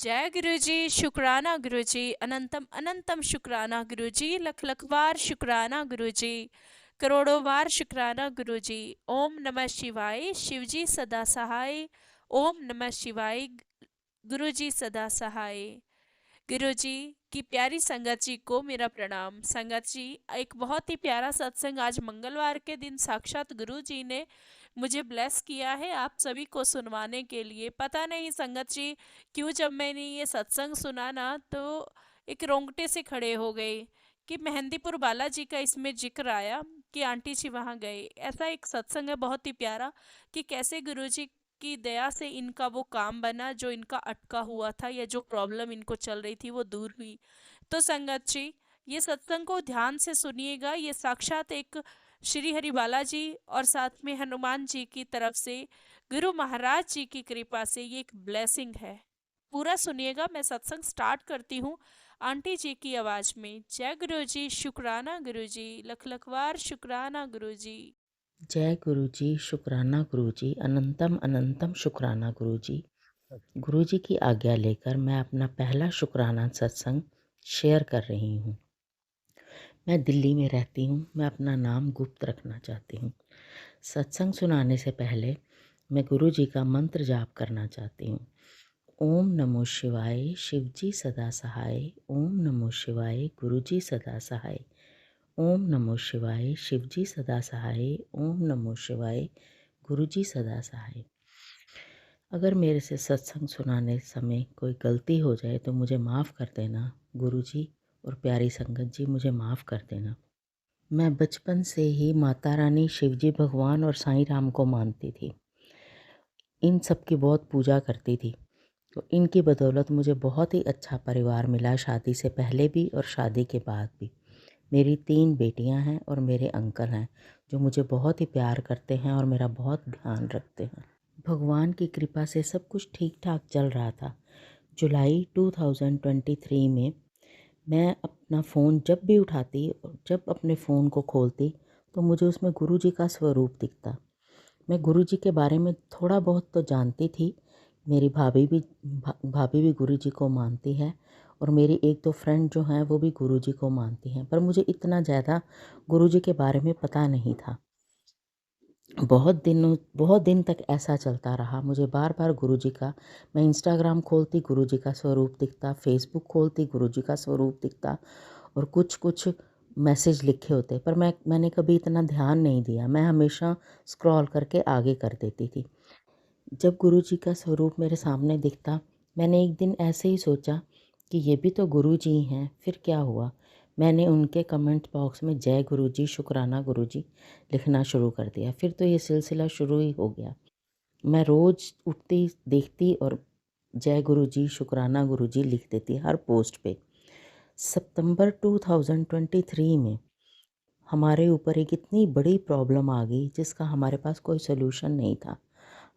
जय गुरुजी, शुक्राना गुरुजी, अनंतम अनंतम शुक्राना गुरुजी, लख लख बार शुक्राना गुरुजी, करोड़ों बार शुक्राना गुरुजी। ओम नमः शिवाय, शिवजी सदा सहाय। ओम नमः शिवाय, गुरुजी सदा सहाय। गुरुजी की प्यारी संगत जी को मेरा प्रणाम। संगत जी, एक बहुत ही प्यारा सत्संग आज मंगलवार के दिन साक्षात गुरु जी ने मुझे ब्लेस किया है आप सभी को सुनवाने के लिए। पता नहीं संगत जी क्यों, जब मैंने ये सत्संग सुना ना तो एक रोंगटे से खड़े हो गए कि मेहंदीपुर बालाजी का इसमें जिक्र आया कि आंटी जी वहाँ गए। ऐसा एक सत्संग है बहुत ही प्यारा कि कैसे गुरुजी की दया से इनका वो काम बना जो इनका अटका हुआ था, या जो प्रॉब्लम इनको चल रही थी वो दूर हुई। तो संगत जी, ये सत्संग को ध्यान से सुनिएगा। ये साक्षात एक श्री हरि बालाजी और साथ में हनुमान जी की तरफ से गुरु महाराज जी की कृपा से ये एक ब्लेसिंग है। पूरा सुनिएगा। मैं सत्संग स्टार्ट करती हूँ आंटी जी की आवाज में। जय गुरु जी, शुक्राना गुरु जी, लख लख बार शुक्राना गुरु जी। जय गुरु जी, शुक्राना गुरु जी, अनंतम अनंतम शुक्राना गुरु जी। गुरु जी की आज्ञा लेकर मैं अपना पहला शुक्राना सत्संग शेयर कर रही हूँ। मैं दिल्ली में रहती हूँ। मैं अपना नाम गुप्त रखना चाहती हूँ। सत्संग सुनाने से पहले मैं गुरु जी का मंत्र जाप करना चाहती हूँ। ओम नमो शिवाय, शिवजी सदा सहाय। ओम नमो शिवाय, गुरु जी सदा सहाय। ओम नमो शिवाय, शिवजी सदा सहाय। ओम नमो शिवाय, गुरु जी सदा सहाय। अगर मेरे से सत्संग सुनाने समय कोई गलती हो जाए तो मुझे माफ़ कर देना गुरु जी, और प्यारी संगत जी मुझे माफ़ कर देना। मैं बचपन से ही माता रानी, शिवजी भगवान और साईं राम को मानती थी। इन सब की बहुत पूजा करती थी। तो इनकी बदौलत मुझे बहुत ही अच्छा परिवार मिला, शादी से पहले भी और शादी के बाद भी। मेरी 3 बेटियां हैं और मेरे अंकल हैं जो मुझे बहुत ही प्यार करते हैं और मेरा बहुत ध्यान रखते हैं। भगवान की कृपा से सब कुछ ठीक ठाक चल रहा था। जुलाई 2023 में मैं अपना फ़ोन जब भी उठाती और जब अपने फ़ोन को खोलती तो मुझे उसमें गुरु जी का स्वरूप दिखता। मैं गुरु जी के बारे में थोड़ा बहुत तो जानती थी। मेरी भाभी भी गुरु जी को मानती है और मेरी 1-2 फ्रेंड जो हैं वो भी गुरु जी को मानती हैं। पर मुझे इतना ज़्यादा गुरु जी के बारे में पता नहीं था। बहुत दिन तक ऐसा चलता रहा। मुझे बार-बार गुरु जी का, मैं इंस्टाग्राम खोलती गुरु जी का स्वरूप दिखता, फेसबुक खोलती गुरु जी का स्वरूप दिखता और कुछ-कुछ मैसेज लिखे होते, पर मैंने कभी इतना ध्यान नहीं दिया। मैं हमेशा स्क्रॉल करके आगे कर देती थी। जब गुरु जी का स्वरूप मेरे सामने दिखता, मैंने एक दिन ऐसे ही सोचा कि ये भी तो गुरु जी हैं, फिर क्या हुआ? मैंने उनके कमेंट बॉक्स में जय गुरु जी, शुक्राना गुरु जी लिखना शुरू कर दिया। फिर तो ये सिलसिला शुरू ही हो गया। मैं रोज़ उठती, देखती और जय गुरु जी, शुक्राना गुरु जी लिख देती हर पोस्ट पे। सितंबर 2023 में हमारे ऊपर एक इतनी बड़ी प्रॉब्लम आ गई जिसका हमारे पास कोई सॉल्यूशन नहीं था।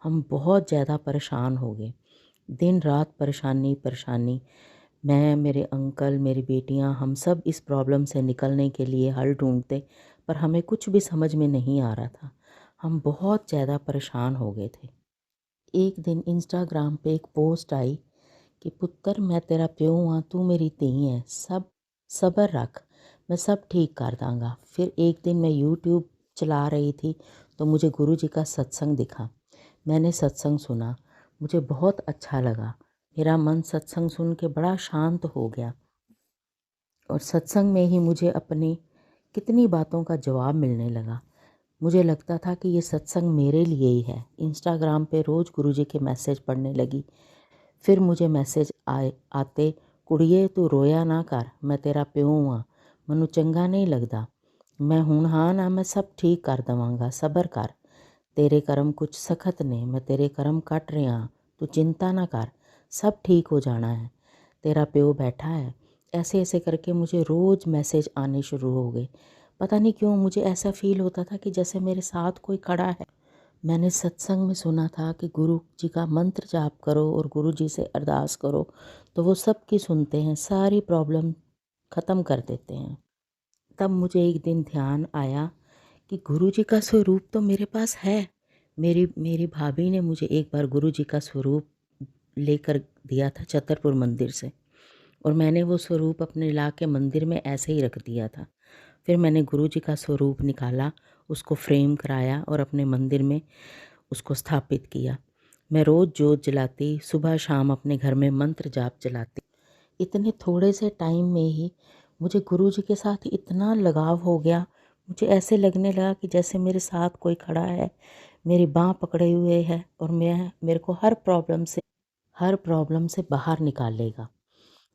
हम बहुत ज़्यादा परेशान हो गए। दिन रात परेशानी परेशानी। मैं, मेरे अंकल, मेरी बेटियां, हम सब इस प्रॉब्लम से निकलने के लिए हल ढूंढते, पर हमें कुछ भी समझ में नहीं आ रहा था। हम बहुत ज़्यादा परेशान हो गए थे। एक दिन इंस्टाग्राम पे एक पोस्ट आई कि पुत्तर मैं तेरा प्यो हाँ, तू मेरी धी है, सब सब्र रख, मैं सब ठीक कर दांगा। फिर एक दिन मैं यूट्यूब चला रही थी तो मुझे गुरु जी का सत्संग दिखा। मैंने सत्संग सुना, मुझे बहुत अच्छा लगा। मेरा मन सत्संग सुन के बड़ा शांत हो गया और सत्संग में ही मुझे अपनी कितनी बातों का जवाब मिलने लगा। मुझे लगता था कि ये सत्संग मेरे लिए ही है। इंस्टाग्राम पे रोज़ गुरुजी के मैसेज पढ़ने लगी। फिर मुझे मैसेज आते, कुड़िए तू रोया ना कर, मैं तेरा प्यो हाँ, मनु चंगा नहीं लगदा, मैं हुण हाँ ना, मैं सब ठीक कर देवांगा, सब्र कर, तेरे कर्म कुछ सख्त ने, मैं तेरे कर्म कट रहा, तू चिंता ना कर, सब ठीक हो जाना है, तेरा प्यो बैठा है। ऐसे ऐसे करके मुझे रोज़ मैसेज आने शुरू हो गए। पता नहीं क्यों मुझे ऐसा फ़ील होता था कि जैसे मेरे साथ कोई खड़ा है। मैंने सत्संग में सुना था कि गुरु जी का मंत्र जाप करो और गुरु जी से अरदास करो तो वो सबकी सुनते हैं, सारी प्रॉब्लम ख़त्म कर देते हैं। तब मुझे एक दिन ध्यान आया कि गुरु जी का स्वरूप तो मेरे पास है। मेरी मेरी भाभी ने मुझे एक बार गुरु जी का स्वरूप लेकर दिया था छतरपुर मंदिर से, और मैंने वो स्वरूप अपने ला के मंदिर में ऐसे ही रख दिया था। फिर मैंने गुरुजी का स्वरूप निकाला, उसको फ्रेम कराया और अपने मंदिर में उसको स्थापित किया। मैं रोज़ जोत जलाती, सुबह शाम अपने घर में मंत्र जाप चलाती। इतने थोड़े से टाइम में ही मुझे गुरुजी के साथ इतना लगाव हो गया, मुझे ऐसे लगने लगा कि जैसे मेरे साथ कोई खड़ा है, मेरी बाँह पकड़े हुए है और मेरे को हर प्रॉब्लम से बाहर निकालेगा।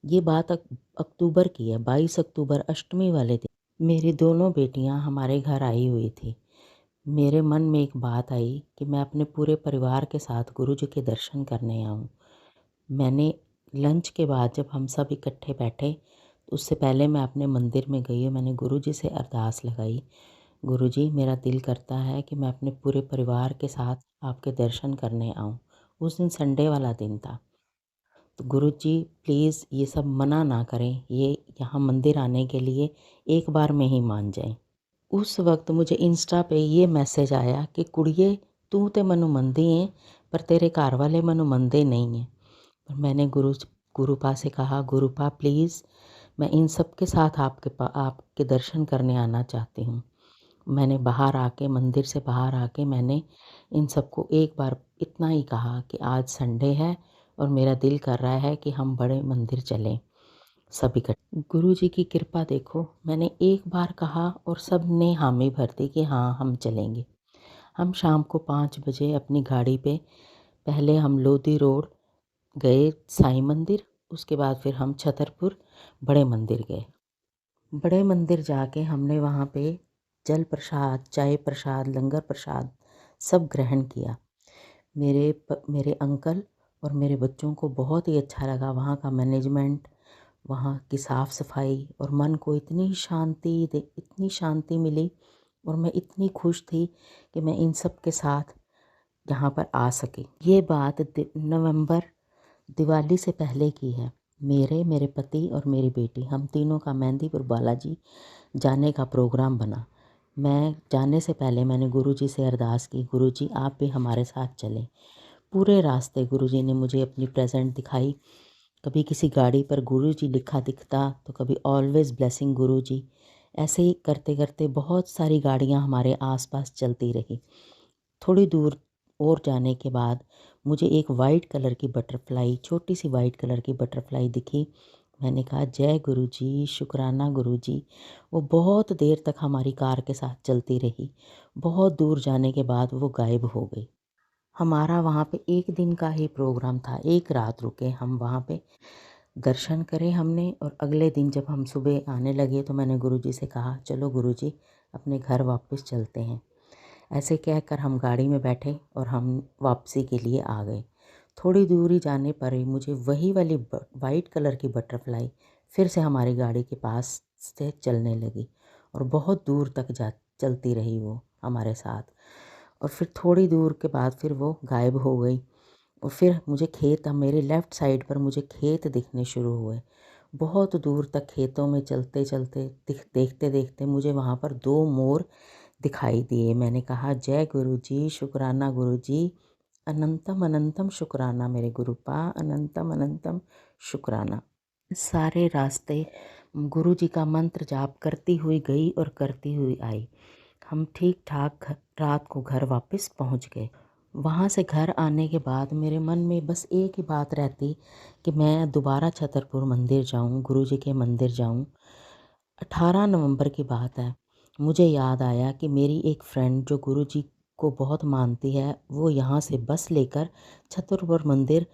ये बात अक्टूबर की है, 22 अक्टूबर अष्टमी वाले दिन मेरी दोनों बेटियां हमारे घर आई हुई थी। मेरे मन में एक बात आई कि मैं अपने पूरे परिवार के साथ गुरुजी के दर्शन करने आऊं। मैंने लंच के बाद जब हम सब इकट्ठे बैठे, तो उससे पहले मैं अपने मंदिर में गई और मैंने गुरुजी से अरदास लगाई, गुरुजी मेरा दिल करता है कि मैं अपने पूरे परिवार के साथ आपके दर्शन करने आऊं। उस दिन संडे वाला दिन था। तो गुरुजी प्लीज़ ये सब मना ना करें, ये यहाँ मंदिर आने के लिए एक बार में ही मान जाएं। उस वक्त मुझे इंस्टा पे ये मैसेज आया कि कुड़िए तू ते मनु मंदी है, पर तेरे घर वाले मनु मंदे नहीं हैं। पर मैंने गुरुपा से कहा, गुरुपा प्लीज़ मैं इन सब के साथ आपके दर्शन करने आना चाहती हूँ। मैंने मंदिर से बाहर आके मैंने इन सबको एक बार इतना ही कहा कि आज संडे है और मेरा दिल कर रहा है कि हम बड़े मंदिर चलें सब इकट्ठे। गुरुजी की कृपा देखो, मैंने एक बार कहा और सब ने हामी भर दी कि हाँ हम चलेंगे। हम शाम को 5 बजे अपनी गाड़ी पे पहले हम लोधी रोड गए साईं मंदिर, उसके बाद फिर हम छतरपुर बड़े मंदिर गए। बड़े मंदिर जाके हमने वहाँ पे जल प्रसाद, चाय प्रसाद, लंगर प्रसाद सब ग्रहण किया। मेरे अंकल और मेरे बच्चों को बहुत ही अच्छा लगा वहाँ का मैनेजमेंट, वहाँ की साफ़ सफाई, और मन को इतनी शांति मिली और मैं इतनी खुश थी कि मैं इन सब के साथ यहाँ पर आ सकी। ये बात नवंबर दिवाली से पहले की है। मेरे पति और मेरी बेटी हम तीनों का मेहंदीपुर बालाजी जाने का प्रोग्राम बना। मैं जाने से पहले मैंने गुरुजी से अरदास की, गुरुजी आप भी हमारे साथ चलें। पूरे रास्ते गुरुजी ने मुझे अपनी प्रेजेंट दिखाई। कभी किसी गाड़ी पर गुरुजी लिखा दिखता तो कभी ऑलवेज़ ब्लेसिंग गुरुजी। ऐसे ही करते करते बहुत सारी गाड़ियाँ हमारे आसपास चलती रही। थोड़ी दूर और जाने के बाद मुझे एक वाइट कलर की बटरफ्लाई, छोटी सी वाइट कलर की बटरफ्लाई दिखी। मैंने कहा जय गुरुजी, शुक्राना गुरुजी। वो बहुत देर तक हमारी कार के साथ चलती रही। बहुत दूर जाने के बाद वो गायब हो गई। हमारा वहाँ पे एक दिन का ही प्रोग्राम था, एक रात रुके हम वहाँ पे, दर्शन करे हमने। और अगले दिन जब हम सुबह आने लगे तो मैंने गुरुजी से कहा चलो गुरुजी अपने घर वापस चलते हैं। ऐसे कहकर हम गाड़ी में बैठे और हम वापसी के लिए आ गए। थोड़ी दूरी जाने पर ही मुझे वही वाली वाइट कलर की बटरफ्लाई फिर से हमारी गाड़ी के पास से चलने लगी और बहुत दूर तक चलती रही वो हमारे साथ। और फिर थोड़ी दूर के बाद फिर वो गायब हो गई। और फिर मेरे लेफ़्ट साइड पर मुझे खेत दिखने शुरू हुए। बहुत दूर तक खेतों में चलते चलते देखते देखते मुझे वहाँ पर 2 मोर दिखाई दिए। मैंने कहा जय गुरुजी, शुक्राना गुरुजी, अनंतम अनंतम शुक्राना मेरे गुरुपा, अनंतम अनंतम शुक्राना। सारे रास्ते गुरुजी का मंत्र जाप करती हुई गई और करती हुई आई। हम ठीक ठाक रात को घर वापस पहुंच गए। वहाँ से घर आने के बाद मेरे मन में बस एक ही बात रहती कि मैं दोबारा छतरपुर मंदिर जाऊँ, गुरुजी के मंदिर जाऊँ। 18 नवंबर की बात है। मुझे याद आया कि मेरी एक फ्रेंड जो गुरुजी को बहुत मानती है, वो यहाँ से बस लेकर छतरपुर मंदिर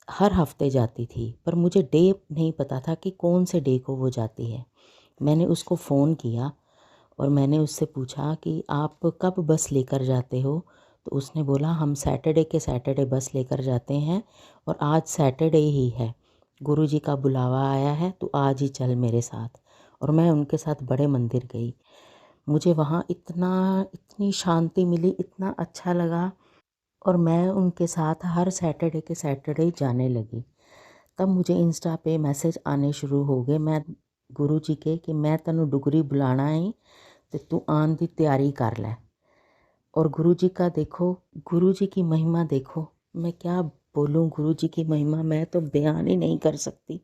हर हफ्ते जाती थी, पर मुझे डे नहीं पता था कि कौन से डे को वो जाती है। मैंने उसको फ़ोन किया और मैंने उससे पूछा कि आप कब बस लेकर जाते हो? तो उसने बोला हम सैटरडे के सैटरडे बस लेकर जाते हैं और आज सैटरडे ही है, गुरुजी का बुलावा आया है तो आज ही चल मेरे साथ। और मैं उनके साथ बड़े मंदिर गई। मुझे वहाँ इतनी शांति मिली, इतना अच्छा लगा और मैं उनके साथ हर सैटरडे के सैटरडे जाने लगी। तब मुझे इंस्टा पे मैसेज आने शुरू हो गए गुरुजी के कि मैं तैनू डुगरी बुलाना है तो तू आन की तैयारी कर लै। और गुरुजी की महिमा देखो, मैं क्या बोलूँ गुरुजी की महिमा, मैं तो बयान ही नहीं कर सकती।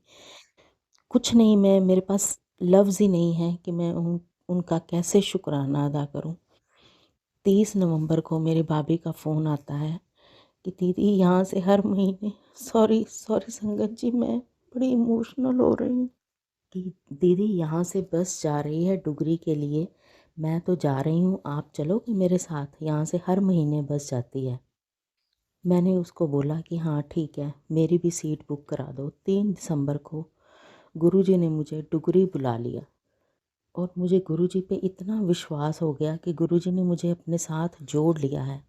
कुछ नहीं, मैं मेरे पास लफ्ज़ ही नहीं है कि मैं उनका कैसे शुक्राना अदा करूँ। 30 नवंबर को मेरी भाभी का फ़ोन आता है कि दीदी यहाँ से हर महीने, सॉरी सॉरी संगत जी, मैं बड़ी इमोशनल हो रही हूँ, कि दीदी यहाँ से बस जा रही है डुगरी के लिए, मैं तो जा रही हूँ, आप चलोगे मेरे साथ? यहाँ से हर महीने बस जाती है। मैंने उसको बोला कि हाँ ठीक है, मेरी भी सीट बुक करा दो। 3 दिसंबर को गुरुजी ने मुझे डुगरी बुला लिया, और मुझे गुरुजी पे इतना विश्वास हो गया कि गुरुजी ने मुझे अपने साथ जोड़ लिया है।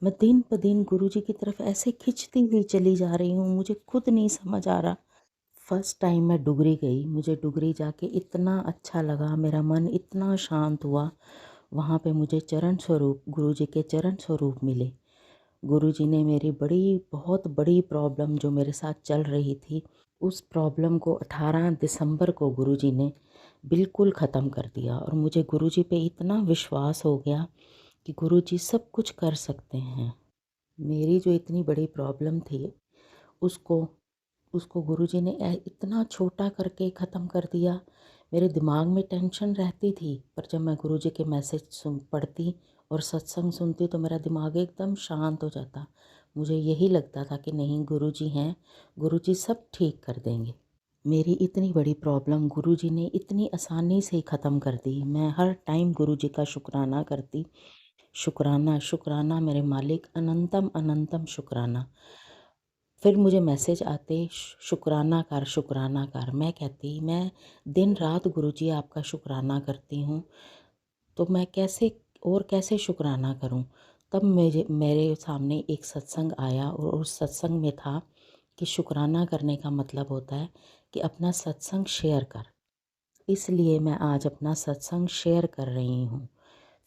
मैं दिन ब दिन गुरुजी की तरफ ऐसे खिंचती हुई चली जा रही हूँ, मुझे खुद नहीं समझ आ रहा। फर्स्ट टाइम मैं डुगरी गई, मुझे डुगरी जाके इतना अच्छा लगा, मेरा मन इतना शांत हुआ। वहाँ पे मुझे चरण स्वरूप, गुरुजी के चरण स्वरूप मिले। गुरुजी ने मेरी बहुत बड़ी प्रॉब्लम जो मेरे साथ चल रही थी, उस प्रॉब्लम को 18 दिसंबर को गुरुजी ने बिल्कुल ख़त्म कर दिया, और मुझे गुरुजी पे इतना विश्वास हो गया कि गुरुजी सब कुछ कर सकते हैं। मेरी जो इतनी बड़ी प्रॉब्लम थी, उसको उसको गुरुजी ने इतना छोटा करके ख़त्म कर दिया। मेरे दिमाग में टेंशन रहती थी, पर जब मैं गुरुजी के मैसेज पढ़ती और सत्संग सुनती तो मेरा दिमाग एकदम शांत हो जाता। मुझे यही लगता था कि नहीं, गुरुजी हैं, गुरुजी सब ठीक कर देंगे। मेरी इतनी बड़ी प्रॉब्लम गुरुजी ने इतनी आसानी से ख़त्म कर दी। मैं हर टाइम गुरुजी का शुक्राना करती। शुक्राना शुक्राना मेरे मालिक, अनंतम अनंतम शुक्राना। फिर मुझे मैसेज आते, शुक्राना कर, शुक्राना कर। मैं कहती, मैं दिन रात गुरुजी आपका शुक्राना करती हूँ, तो मैं कैसे शुक्राना करूँ। तब मेरे सामने एक सत्संग आया, और उस सत्संग में था कि शुक्राना करने का मतलब होता है कि अपना सत्संग शेयर कर। इसलिए मैं आज अपना सत्संग शेयर कर रही हूँ।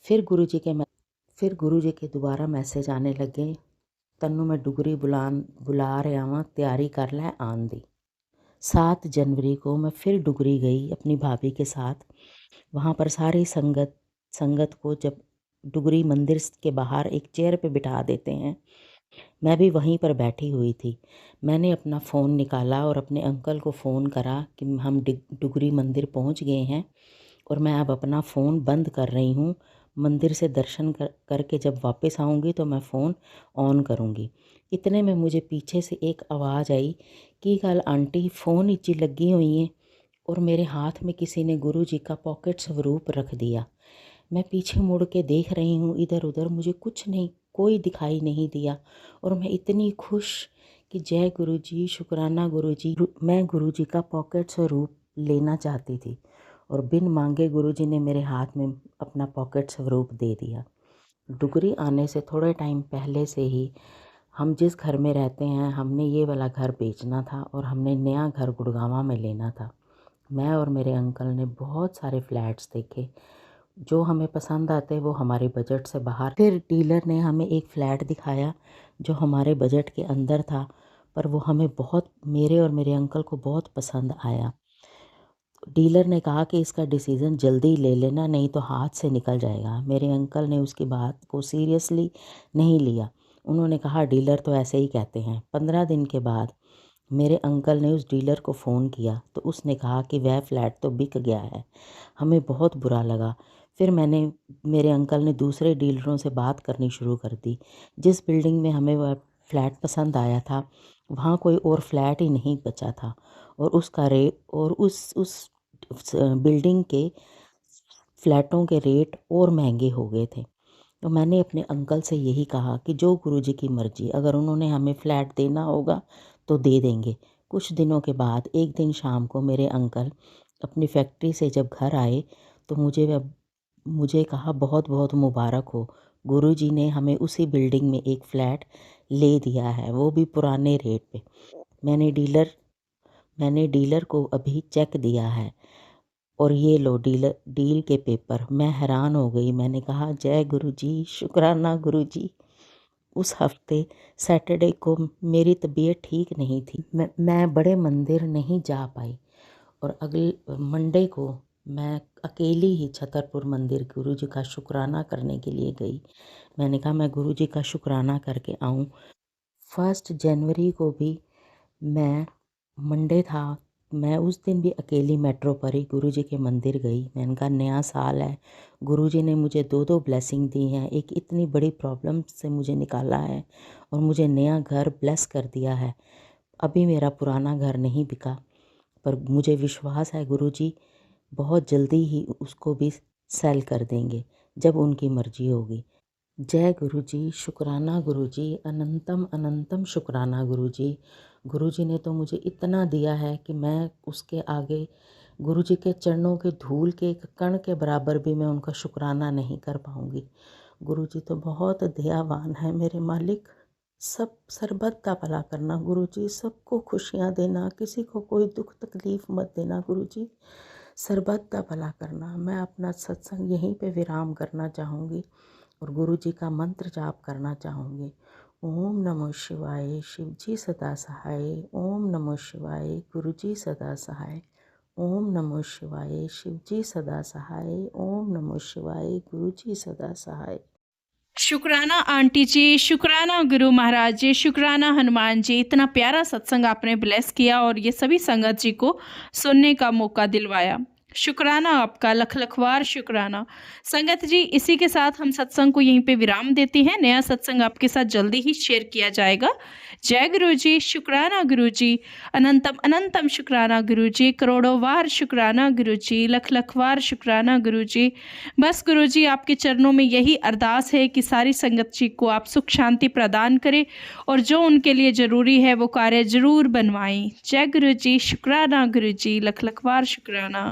फिर गुरुजी के दोबारा मैसेज आने लगे, तन्नू मैं डुगरी बुला रहा वां, तैयारी कर लै आन दी। 7 जनवरी को मैं फिर डुगरी गई अपनी भाभी के साथ। वहाँ पर सारी संगत को जब डुगरी मंदिर के बाहर एक चेयर पे बिठा देते हैं, मैं भी वहीं पर बैठी हुई थी। मैंने अपना फ़ोन निकाला और अपने अंकल को फ़ोन करा कि हम डुगरी मंदिर पहुँच गए हैं, और मैं अब अपना फ़ोन बंद कर रही हूँ। मंदिर से दर्शन करके जब वापस आऊँगी तो मैं फ़ोन ऑन करूँगी। इतने में मुझे पीछे से एक आवाज़ आई कि कल आंटी फ़ोन इची लगी हुई है, और मेरे हाथ में किसी ने गुरुजी का पॉकेट स्वरूप रख दिया। मैं पीछे मुड़ के देख रही हूँ, इधर उधर मुझे कुछ नहीं, कोई दिखाई नहीं दिया, और मैं इतनी खुश कि जय गुरुजी, शुक्राना गुरुजी। मैं गुरुजी का पॉकेट स्वरूप लेना चाहती थी, और बिन मांगे गुरुजी ने मेरे हाथ में अपना पॉकेट स्वरूप दे दिया। डुगरी आने से थोड़े टाइम पहले से ही हम जिस घर में रहते हैं, हमने ये वाला घर बेचना था, और हमने नया घर गुड़गांवा में लेना था। मैं और मेरे अंकल ने बहुत सारे फ्लैट्स देखे, जो हमें पसंद आते वो हमारे बजट से बाहर। फिर डीलर ने हमें एक फ़्लैट दिखाया जो हमारे बजट के अंदर था, पर वो हमें मेरे और मेरे अंकल को बहुत पसंद आया। डीलर ने कहा कि इसका डिसीज़न जल्दी ले लेना, नहीं तो हाथ से निकल जाएगा। मेरे अंकल ने उसकी बात को सीरियसली नहीं लिया। उन्होंने कहा डीलर तो ऐसे ही कहते हैं। 15 दिन के बाद मेरे अंकल ने उस डीलर को फ़ोन किया, तो उसने कहा कि वह फ़्लैट तो बिक गया है। हमें बहुत बुरा लगा। फिर मेरे अंकल ने दूसरे डीलरों से बात करनी शुरू कर दी। जिस बिल्डिंग में हमें वह फ़्लैट पसंद आया था, वहाँ कोई और फ्लैट ही नहीं बचा था, और उसका रेट और उस बिल्डिंग के फ्लैटों के रेट और महंगे हो गए थे। तो मैंने अपने अंकल से यही कहा कि जो गुरुजी की मर्ज़ी, अगर उन्होंने हमें फ़्लैट देना होगा तो दे देंगे। कुछ दिनों के बाद एक दिन शाम को मेरे अंकल अपनी फैक्ट्री से जब घर आए, तो मुझे कहा बहुत बहुत मुबारक हो, गुरुजी ने हमें उसी बिल्डिंग में एक फ़्लैट ले दिया है, वो भी पुराने रेट पे। मैंने डीलर मैंने डीलर को अभी चेक दिया है, और ये लो डील के पेपर। मैं हैरान हो गई। मैंने कहा जय गुरुजी, शुक्राना गुरुजी। उस हफ्ते सैटरडे को मेरी तबीयत ठीक नहीं थी, मैं बड़े मंदिर नहीं जा पाई, और अगले मंडे को मैं अकेली ही छतरपुर मंदिर गुरुजी का शुक्राना करने के लिए गई। मैंने कहा मैं गुरुजी का शुक्राना करके आऊँ। 1 जनवरी को भी मैं मंडे था, मैं उस दिन भी अकेली मेट्रो पर ही गुरुजी के मंदिर गई। मैंने कहा नया साल है, गुरुजी ने मुझे 2-2 ब्लेसिंग दी हैं, एक इतनी बड़ी प्रॉब्लम से मुझे निकाला है और मुझे नया घर ब्लेस कर दिया है। अभी मेरा पुराना घर नहीं बिका, पर मुझे विश्वास है गुरुजी बहुत जल्दी ही उसको भी सेल कर देंगे, जब उनकी मर्ज़ी होगी। जय गुरुजी, शुक्राना गुरुजी, अनंतम अनंतम शुक्राना गुरुजी। गुरुजी ने तो मुझे इतना दिया है कि मैं उसके आगे गुरुजी के चरणों के धूल के एक कण के बराबर भी मैं उनका शुक्राना नहीं कर पाऊँगी। गुरुजी तो बहुत दयावान है मेरे मालिक। सब सर्बत का भला करना गुरुजी, सबको खुशियाँ देना, किसी को कोई दुख तकलीफ़ मत देना गुरुजी, सर्बत का भला करना। मैं अपना सत्संग यहीं पे विराम करना चाहूँगी और गुरुजी का मंत्र जाप करना चाहूँगी। ओम नमः शिवाय, शिव जी सदा सहाय। ओम नमः शिवाय, गुरुजी सदा सहाय। ओम नमः शिवाय, शिव जी सदा सहाय। ओम नमः शिवाय, गुरुजी सदा सहाय। शुक्राना आंटी जी, शुक्राना गुरु महाराज जी, शुक्राना हनुमान जी, इतना प्यारा सत्संग आपने ब्लेस किया और ये सभी संगत जी को सुनने का मौका दिलवाया। शुक्राना आपका, लख लखवार शुक्राना। संगत जी, इसी के साथ हम सत्संग को यहीं पे विराम देते हैं। नया सत्संग आपके साथ जल्दी ही शेयर किया जाएगा। जय गुरु जी, शुक्राना गुरु जी, अनंतम अनंतम शुक्राना गुरु जी, करोड़ों वार शुक्राना गुरु जी, लख लखवार शुक्राना गुरु जी। बस गुरु जी, आपके चरणों में यही अरदास है कि सारी संगत जी को आप सुख शांति प्रदान करें और जो उनके लिए ज़रूरी है वो कार्य ज़रूर बनवाएं। जय गुरु जी, शुक्राना गुरु जी, लख लखवार शुक्राना।